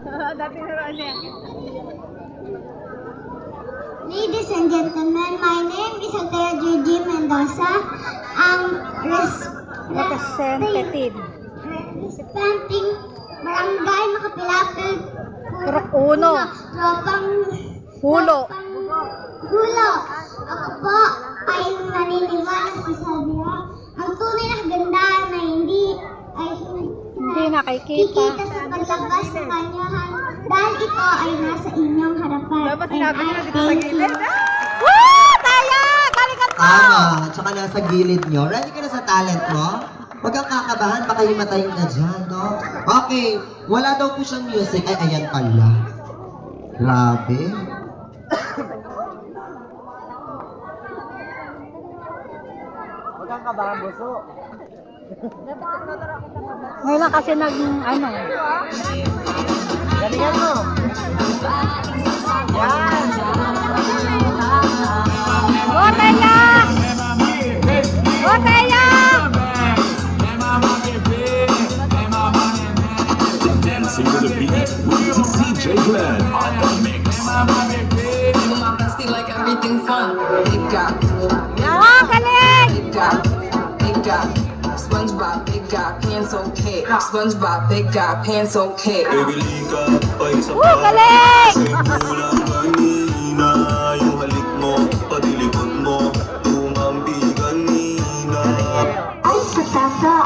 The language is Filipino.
Ladies and gentlemen, my name is Althea Gigi Mendoza. Ang Representative. representing Barangay Makapilapil. Uno. Tropang Hulo. Hulo. Ako po ay naniniwala sa Sabira. Ang tunay na kagandahan na hindi nakikita sa paglabas sa kanyahan dahil ito ay nasa inyong harapan. Dapat sinabi nyo dito sa gilid. Woo! Tayo! Balikan mo! Tama. Tsaka nasa gilid nyo. Ready ka na sa talent mo? Huwag kang kakabahan, baka himatayin ka dyan, no? Okay. Wala daw po siyang music. Ay, ayan pala. Grabe. Huwag kang kabahan, buso. Ngayon kasi ano. Galingan mo. Yan. Go, Teya! Go, Teya! Dancing to the beat with CJ Glenn on the mix. Like everything fun. Big guy. Oh, galing! Big guy. Big guy. SpongeBob, big guy, pants okay. SpongeBob, big guy, pants okay. Bibili ka pa isa Woo, galing! Simulang kanina, yung halik mo, patilikod mo, tumambi kanina. Ay, sa tata.